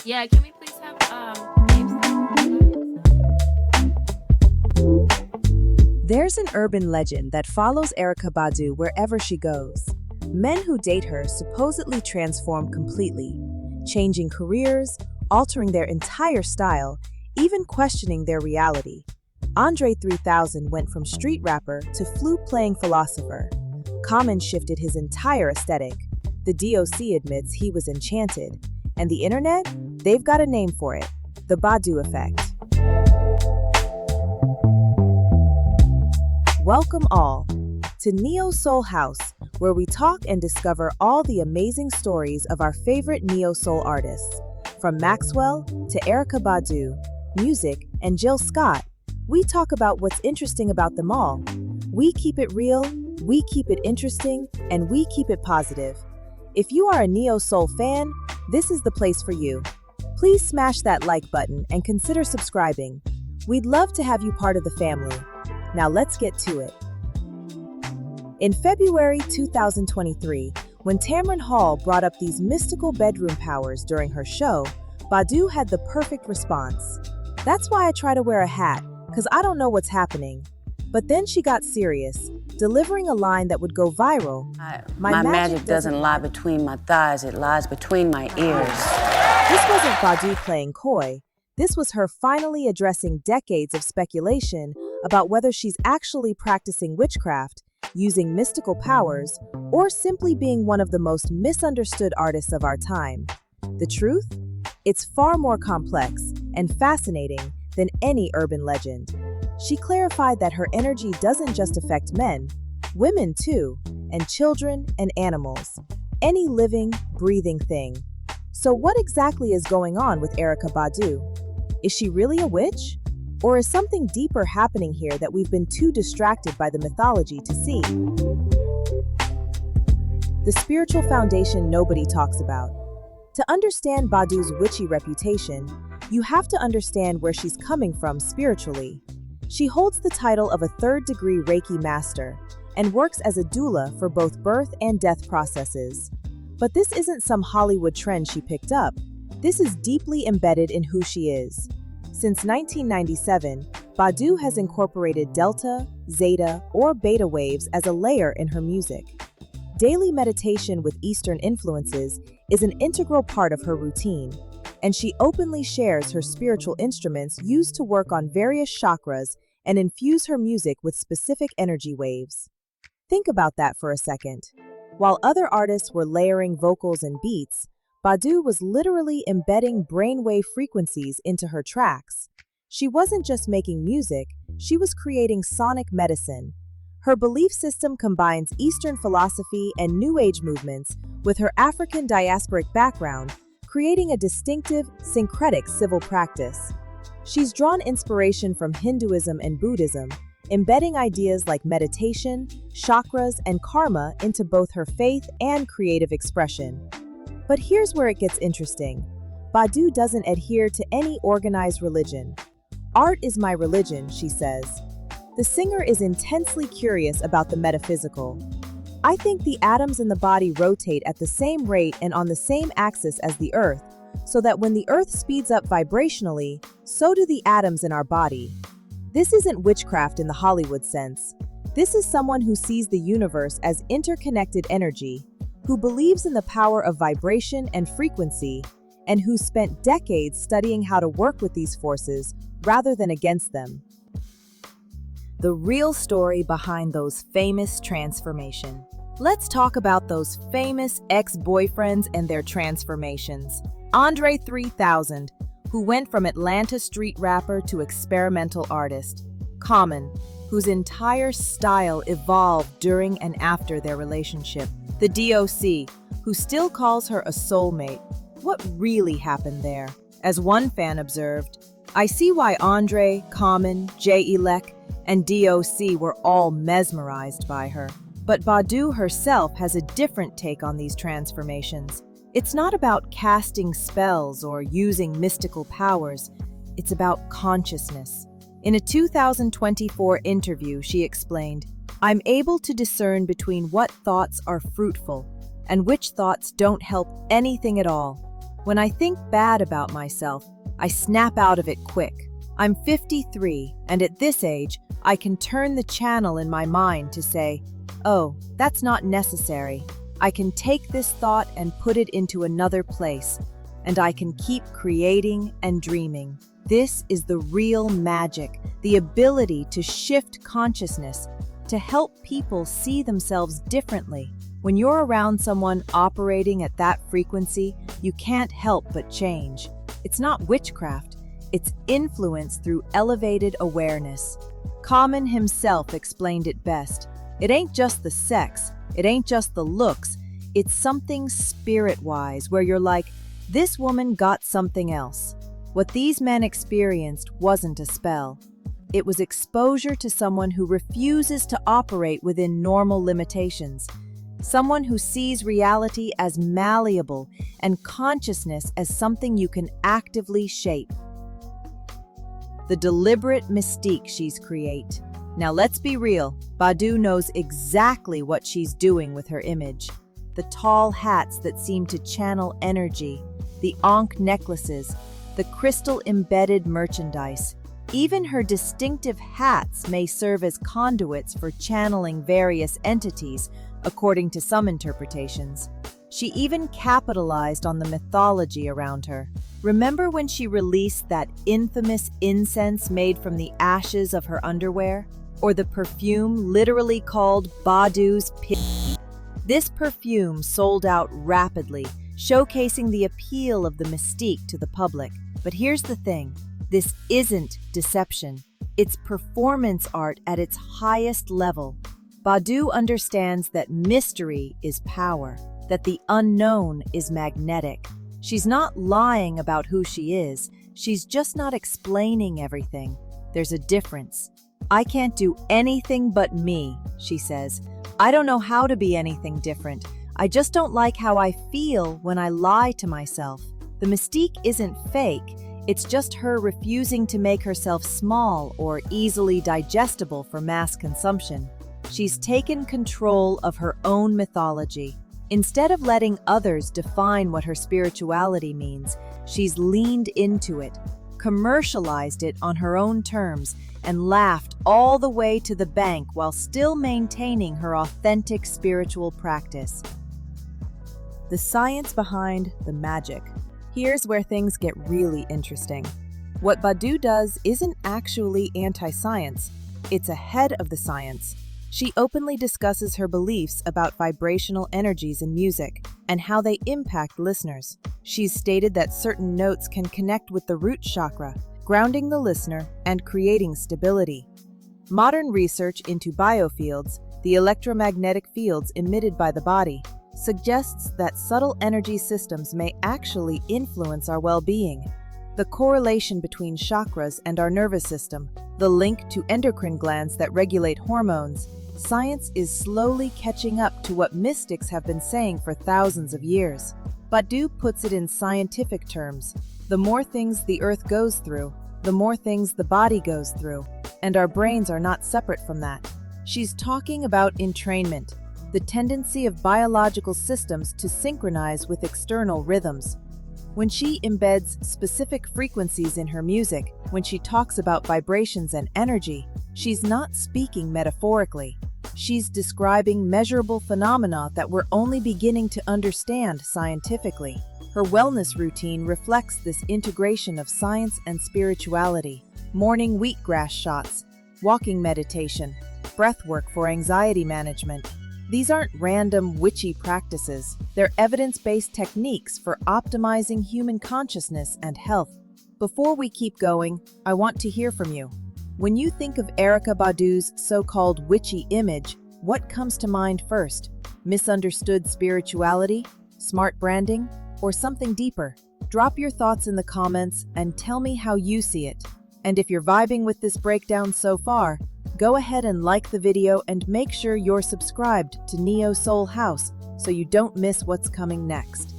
Yeah, can we please have names? There's an urban legend that follows Erykah Badu wherever she goes. Men who date her supposedly transform completely, changing careers, altering their entire style, even questioning their reality. Andre 3000 went from street rapper to flute-playing philosopher. Common shifted his entire aesthetic. The DOC admits he was enchanted. And the internet? They've got a name for it: the Badu Effect. Welcome all to Neo Soul House, where we talk and discover all the amazing stories of our favorite Neo Soul artists. From Maxwell to Erykah Badu, music, and Jill Scott, we talk about what's interesting about them all. We keep it real, we keep it interesting, and we keep it positive. If you are a Neo Soul fan, this is the place for you. Please smash that like button and consider subscribing. We'd love to have you part of the family. Now let's get to it. In February 2023, when Tamron Hall brought up these mystical bedroom powers during her show, Badu had the perfect response. "That's why I try to wear a hat, because I don't know what's happening." But then she got serious, delivering a line that would go viral. My magic doesn't lie between my thighs, it lies between my ears. This wasn't Badu playing coy. This was her finally addressing decades of speculation about whether she's actually practicing witchcraft, using mystical powers, or simply being one of the most misunderstood artists of our time. The truth? It's far more complex and fascinating than any urban legend. She clarified that her energy doesn't just affect men, women too, and children and animals, any living, breathing thing. So what exactly is going on with Erykah Badu? Is she really a witch? Or is something deeper happening here that we've been too distracted by the mythology to see? The spiritual foundation nobody talks about. To understand Badu's witchy reputation, you have to understand where she's coming from spiritually. She holds the title of a third-degree Reiki master and works as a doula for both birth and death processes. But this isn't some Hollywood trend she picked up. This is deeply embedded in who she is. Since 1997, Badu has incorporated delta, zeta, or beta waves as a layer in her music. Daily meditation with Eastern influences is an integral part of her routine, and she openly shares her spiritual instruments used to work on various chakras and infuse her music with specific energy waves. Think about that for a second. While other artists were layering vocals and beats, Badu was literally embedding brainwave frequencies into her tracks. She wasn't just making music, she was creating sonic medicine. Her belief system combines Eastern philosophy and New Age movements with her African diasporic background, creating a distinctive, syncretic civil practice. She's drawn inspiration from Hinduism and Buddhism, embedding ideas like meditation, chakras, and karma into both her faith and creative expression. But here's where it gets interesting. Badu doesn't adhere to any organized religion. "Art is my religion," she says. The singer is intensely curious about the metaphysical. "I think the atoms in the body rotate at the same rate and on the same axis as the Earth, so that when the Earth speeds up vibrationally, so do the atoms in our body." This isn't witchcraft in the Hollywood sense. This is someone who sees the universe as interconnected energy, who believes in the power of vibration and frequency, and who spent decades studying how to work with these forces rather than against them. The real story behind those famous transformations. Let's talk about those famous ex-boyfriends and their transformations. Andre 3000, who went from Atlanta street rapper to experimental artist. Common, whose entire style evolved during and after their relationship. The DOC, who still calls her a soulmate. What really happened there? As one fan observed, "I see why Andre, Common, J-Elec, and DOC were all mesmerized by her." But Badu herself has a different take on these transformations. It's not about casting spells or using mystical powers. It's about consciousness. In a 2024 interview, she explained, "I'm able to discern between what thoughts are fruitful and which thoughts don't help anything at all. When I think bad about myself, I snap out of it quick. I'm 53, and at this age, I can turn the channel in my mind to say, oh, that's not necessary. I can take this thought and put it into another place, and I can keep creating and dreaming. This is the real magic, the ability to shift consciousness, to help people see themselves differently. When you're around someone operating at that frequency, you can't help but change. It's not witchcraft, it's influence through elevated awareness. Common himself explained it best. It ain't just the sex, it ain't just the looks, it's something spirit-wise where you're like, this woman got something else. What these men experienced wasn't a spell. It was exposure to someone who refuses to operate within normal limitations. Someone who sees reality as malleable and consciousness as something you can actively shape. The deliberate mystique she's create. Now let's be real, Badu knows exactly what she's doing with her image. The tall hats that seem to channel energy, the ankh necklaces, the crystal-embedded merchandise. Even her distinctive hats may serve as conduits for channeling various entities, according to some interpretations. She even capitalized on the mythology around her. Remember when she released that infamous incense made from the ashes of her underwear? Or the perfume literally called Badu's Pit? This perfume sold out rapidly, showcasing the appeal of the mystique to the public. But here's the thing, this isn't deception. It's performance art at its highest level. Badu understands that mystery is power, that the unknown is magnetic. She's not lying about who she is, she's just not explaining everything. There's a difference. I can't do anything but me, she says. I don't know how to be anything different. I just don't like how I feel when I lie to myself. The mystique isn't fake, it's just her refusing to make herself small or easily digestible for mass consumption. She's taken control of her own mythology. Instead of letting others define what her spirituality means, she's leaned into it, commercialized it on her own terms, and laughed all the way to the bank while still maintaining her authentic spiritual practice. The science behind the magic. Here's where things get really interesting. What Badu does isn't actually anti-science, it's ahead of the science. She openly discusses her beliefs about vibrational energies in music and how they impact listeners. She's stated that certain notes can connect with the root chakra, grounding the listener and creating stability. Modern research into biofields, the electromagnetic fields emitted by the body, suggests that subtle energy systems may actually influence our well-being. The correlation between chakras and our nervous system, the link to endocrine glands that regulate hormones, science is slowly catching up to what mystics have been saying for thousands of years. Badu puts it in scientific terms. The more things the earth goes through, the more things the body goes through, and our brains are not separate from that. She's talking about entrainment, the tendency of biological systems to synchronize with external rhythms. When she embeds specific frequencies in her music, when she talks about vibrations and energy, she's not speaking metaphorically. She's describing measurable phenomena that we're only beginning to understand scientifically. Her wellness routine reflects this integration of science and spirituality. Morning wheatgrass shots, walking meditation, breath work for anxiety management. These aren't random witchy practices. They're evidence-based techniques for optimizing human consciousness and health. Before we keep going, I want to hear from you. When you think of Erykah Badu's so-called witchy image, what comes to mind first? Misunderstood spirituality, smart branding, or something deeper? Drop your thoughts in the comments and tell me how you see it. And if you're vibing with this breakdown so far, go ahead and like the video and make sure you're subscribed to Neo Soul House so you don't miss what's coming next.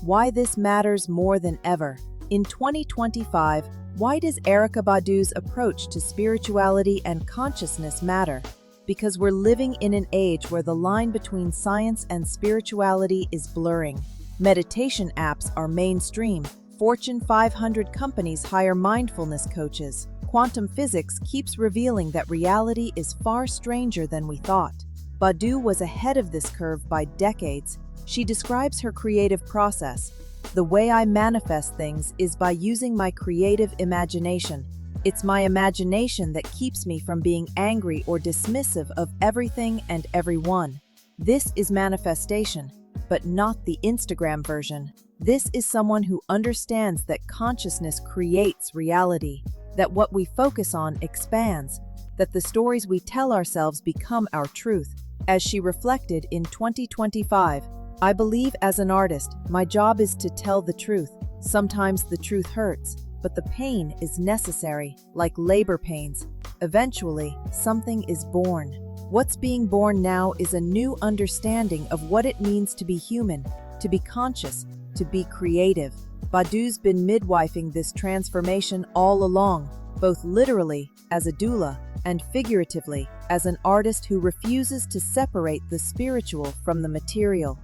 Why this matters more than ever. In 2025, why does Erykah Badu's approach to spirituality and consciousness matter? because we're living in an age where the line between science and spirituality is blurring. Meditation apps are mainstream. Fortune 500 companies hire mindfulness coaches. Quantum physics keeps revealing that reality is far stranger than we thought. Badu was ahead of this curve by decades. She describes her creative process. The way I manifest things is by using my creative imagination. It's my imagination that keeps me from being angry or dismissive of everything and everyone. This is manifestation, but not the Instagram version. This is someone who understands that consciousness creates reality, that what we focus on expands, that the stories we tell ourselves become our truth. As she reflected in 2025, I believe as an artist, my job is to tell the truth. Sometimes the truth hurts, but the pain is necessary, like labor pains. Eventually, something is born. What's being born now is a new understanding of what it means to be human, to be conscious, to be creative. Badu's been midwifing this transformation all along, both literally as a doula and figuratively as an artist who refuses to separate the spiritual from the material.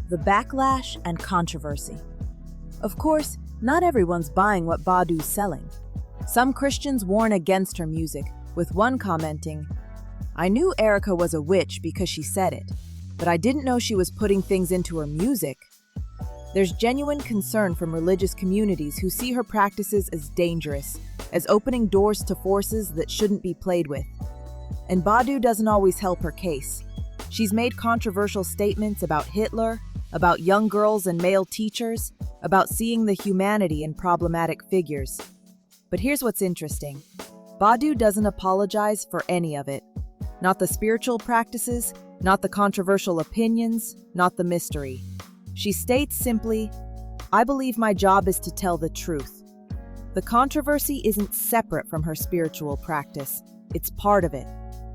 The backlash and controversy. Of course, not everyone's buying what Badu's selling. Some Christians warn against her music, with one commenting, "I knew Erykah was a witch because she said it, but I didn't know she was putting things into her music." There's genuine concern from religious communities who see her practices as dangerous, as opening doors to forces that shouldn't be played with. And Badu doesn't always help her case. She's made controversial statements about Hitler, about young girls and male teachers, about seeing the humanity in problematic figures. But here's what's interesting. Badu doesn't apologize for any of it. Not the spiritual practices, not the controversial opinions, not the mystery. She states simply, "I believe my job is to tell the truth." The controversy isn't separate from her spiritual practice. It's part of it.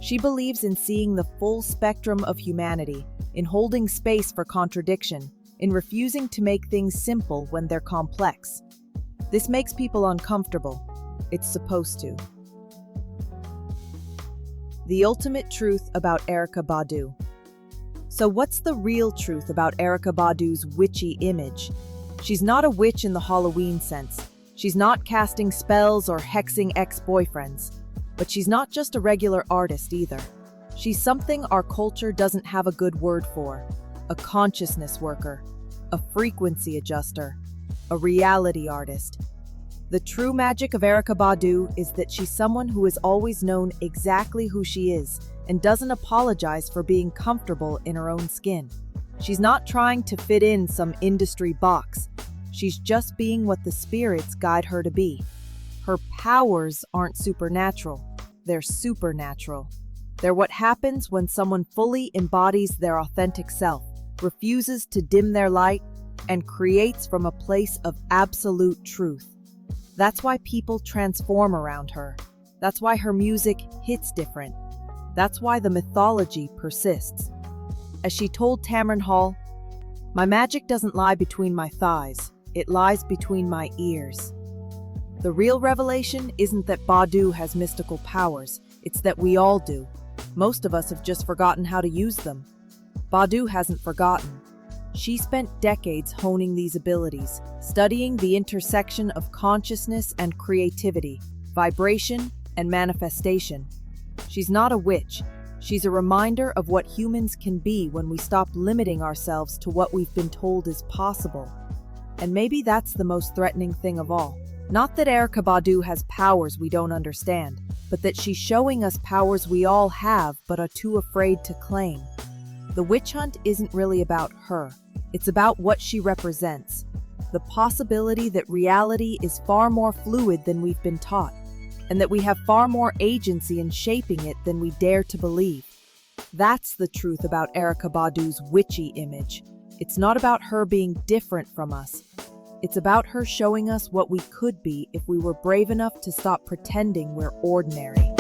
She believes in seeing the full spectrum of humanity, in holding space for contradiction, in refusing to make things simple when they're complex. This makes people uncomfortable. It's supposed to. The ultimate truth about Erykah Badu. So what's the real truth about Erykah Badu's witchy image? She's not a witch in the Halloween sense. She's not casting spells or hexing ex-boyfriends. But she's not just a regular artist either. She's something our culture doesn't have a good word for. A consciousness worker, a frequency adjuster, a reality artist. The true magic of Erykah Badu is that she's someone who has always known exactly who she is and doesn't apologize for being comfortable in her own skin. She's not trying to fit in some industry box. She's just being what the spirits guide her to be. Her powers aren't supernatural, they're supernatural. They're what happens when someone fully embodies their authentic self, refuses to dim their light, and creates from a place of absolute truth. That's why people transform around her. That's why her music hits different. That's why the mythology persists. As she told Tamron Hall, "My magic doesn't lie between my thighs, it lies between my ears." The real revelation isn't that Badu has mystical powers, it's that we all do. Most of us have just forgotten how to use them. Badu hasn't forgotten. She spent decades honing these abilities, studying the intersection of consciousness and creativity, vibration and manifestation. She's not a witch. She's a reminder of what humans can be when we stop limiting ourselves to what we've been told is possible. And maybe that's the most threatening thing of all. Not that Erykah Badu has powers we don't understand, but that she's showing us powers we all have but are too afraid to claim. The witch hunt isn't really about her. It's about what she represents. The possibility that reality is far more fluid than we've been taught, and that we have far more agency in shaping it than we dare to believe. That's the truth about Erykah Badu's witchy image. It's not about her being different from us. It's about her showing us what we could be if we were brave enough to stop pretending we're ordinary.